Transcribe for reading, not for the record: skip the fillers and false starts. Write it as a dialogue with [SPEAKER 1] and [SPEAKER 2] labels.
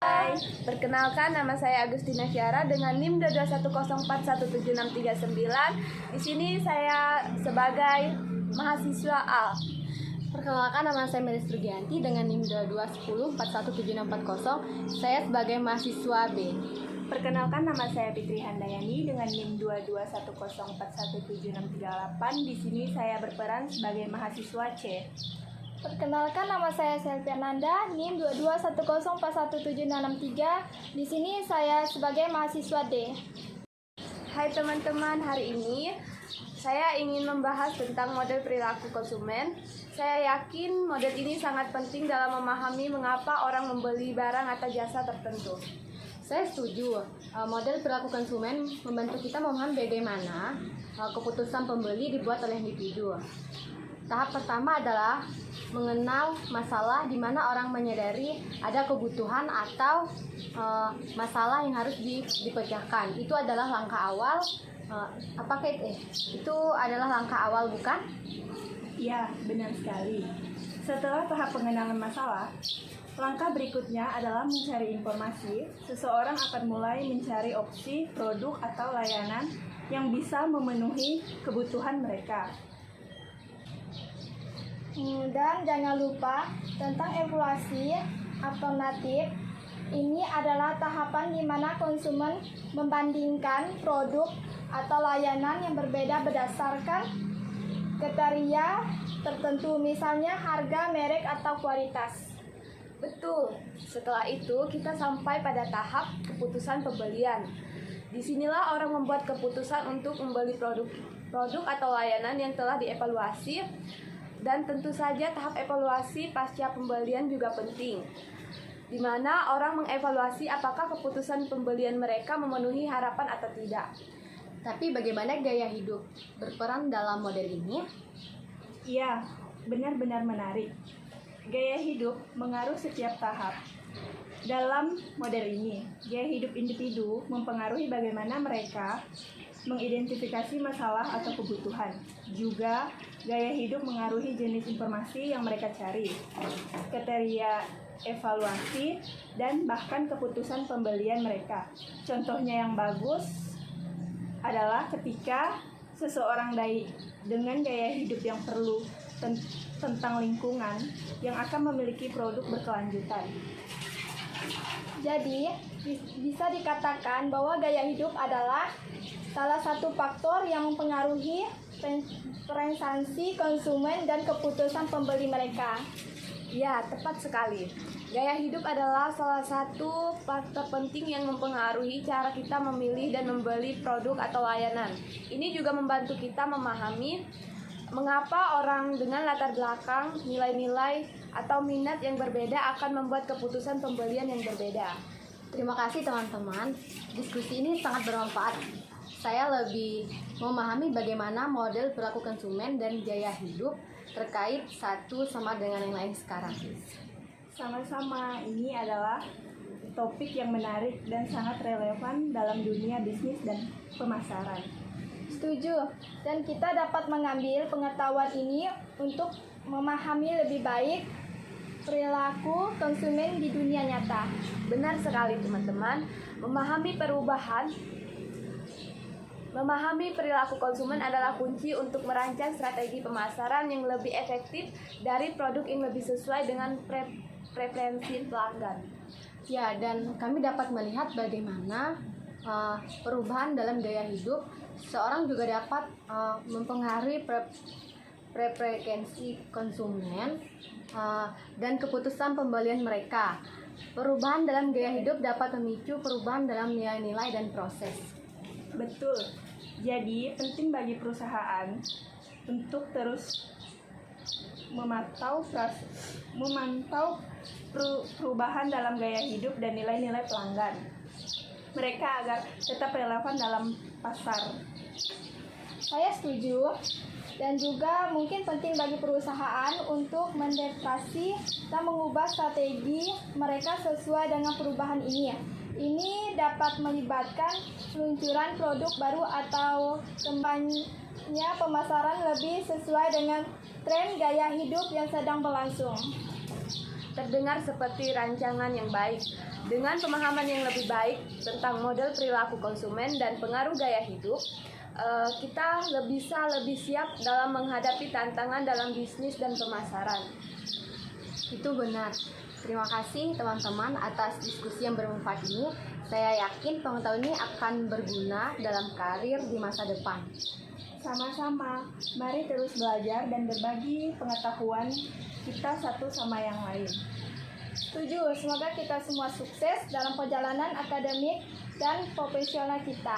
[SPEAKER 1] Hai, perkenalkan nama saya Agustina Syara dengan NIM 221041769. Di sini saya sebagai mahasiswa A.
[SPEAKER 2] Perkenalkan, nama saya Melis Rugianti dengan NIM 2210417640. Saya sebagai mahasiswa B.
[SPEAKER 1] Perkenalkan, nama saya Fitri Handayani dengan NIM 2210411768. Di sini saya berperan sebagai mahasiswa C.
[SPEAKER 3] Perkenalkan, nama saya Selvi Nanda, NIM 2210417663. Di sini saya sebagai mahasiswa D.
[SPEAKER 1] Hai teman-teman, hari ini saya ingin membahas tentang model perilaku konsumen. Saya yakin model ini sangat penting dalam memahami mengapa orang membeli barang atau jasa tertentu.
[SPEAKER 2] Saya setuju, model perilaku konsumen membantu kita memahami bagaimana keputusan pembeli dibuat oleh individu. Tahap pertama adalah mengenal masalah, di mana orang menyadari ada kebutuhan atau masalah yang harus dipecahkan. Itu adalah langkah awal. Apakah itu adalah langkah awal, bukan?
[SPEAKER 1] Ya, benar sekali. Setelah tahap pengenalan masalah, langkah berikutnya adalah mencari informasi. Seseorang akan mulai mencari opsi, produk, atau layanan yang bisa memenuhi kebutuhan mereka.
[SPEAKER 3] Dan jangan lupa tentang evaluasi alternatif. Ini adalah tahapan di mana konsumen membandingkan produk atau layanan yang berbeda berdasarkan kriteria tertentu, misalnya harga, merek, atau kualitas.
[SPEAKER 1] Betul. Setelah itu kita sampai pada tahap keputusan pembelian. Disinilah orang membuat keputusan untuk membeli produk atau layanan yang telah dievaluasi. Dan tentu saja tahap evaluasi pasca pembelian juga penting, di mana orang mengevaluasi apakah keputusan pembelian mereka memenuhi harapan atau tidak.
[SPEAKER 2] Tapi bagaimana gaya hidup berperan dalam model ini?
[SPEAKER 1] Iya, benar-benar menarik. Gaya hidup mengaruh setiap tahap. Dalam model ini, gaya hidup individu mempengaruhi bagaimana mereka mengidentifikasi masalah atau kebutuhan. Juga, gaya hidup mengaruhi jenis informasi yang mereka cari, kriteria evaluasi, dan bahkan keputusan pembelian mereka. Contohnya yang bagus adalah ketika seseorang dengan gaya hidup yang perlu tentang lingkungan yang akan memiliki produk berkelanjutan.
[SPEAKER 3] Jadi, bisa dikatakan bahwa gaya hidup adalah salah satu faktor yang mempengaruhi preferensi konsumen dan keputusan pembeli mereka.
[SPEAKER 1] Ya, tepat sekali. Gaya hidup adalah salah satu faktor penting yang mempengaruhi cara kita memilih dan membeli produk atau layanan. Ini juga membantu kita memahami mengapa orang dengan latar belakang, nilai-nilai, atau minat yang berbeda akan membuat keputusan pembelian yang berbeda.
[SPEAKER 2] Terima kasih teman-teman. Diskusi ini sangat bermanfaat. Saya lebih memahami bagaimana model perilaku konsumen dan gaya hidup terkait satu sama dengan yang lain sekarang.
[SPEAKER 1] Sama-sama, ini adalah topik yang menarik dan sangat relevan dalam dunia bisnis dan pemasaran.
[SPEAKER 3] Setuju, dan kita dapat mengambil pengetahuan ini untuk memahami lebih baik perilaku konsumen di dunia nyata.
[SPEAKER 1] Benar sekali teman-teman, Memahami perilaku konsumen adalah kunci untuk merancang strategi pemasaran yang lebih efektif dari produk yang lebih sesuai dengan preferensi pelanggan.
[SPEAKER 2] Ya, dan kami dapat melihat bagaimana perubahan dalam gaya hidup seorang juga dapat mempengaruhi preferensi konsumen dan keputusan pembelian mereka. Perubahan dalam gaya hidup dapat memicu perubahan dalam nilai-nilai dan proses.
[SPEAKER 1] Betul. Jadi penting bagi perusahaan untuk terus memantau perubahan dalam gaya hidup dan nilai-nilai pelanggan mereka agar tetap relevan dalam pasar.
[SPEAKER 3] Saya setuju, dan juga mungkin penting bagi perusahaan untuk menadaptasi dan mengubah strategi mereka sesuai dengan perubahan ini. Ini dapat melibatkan peluncuran produk baru atau kampanye pemasaran lebih sesuai dengan tren gaya hidup yang sedang berlangsung.
[SPEAKER 1] Terdengar seperti rancangan yang baik.
[SPEAKER 2] Dengan pemahaman yang lebih baik tentang model perilaku konsumen dan pengaruh gaya hidup, kita bisa lebih siap dalam menghadapi tantangan dalam bisnis dan pemasaran.
[SPEAKER 4] Itu benar. Terima kasih teman-teman atas diskusi yang bermanfaat ini. Saya yakin pengetahuan ini akan berguna dalam karir di masa depan.
[SPEAKER 1] Sama-sama, mari terus belajar dan berbagi pengetahuan kita satu sama yang lain.
[SPEAKER 3] Setuju, semoga kita semua sukses dalam perjalanan akademik dan profesional kita.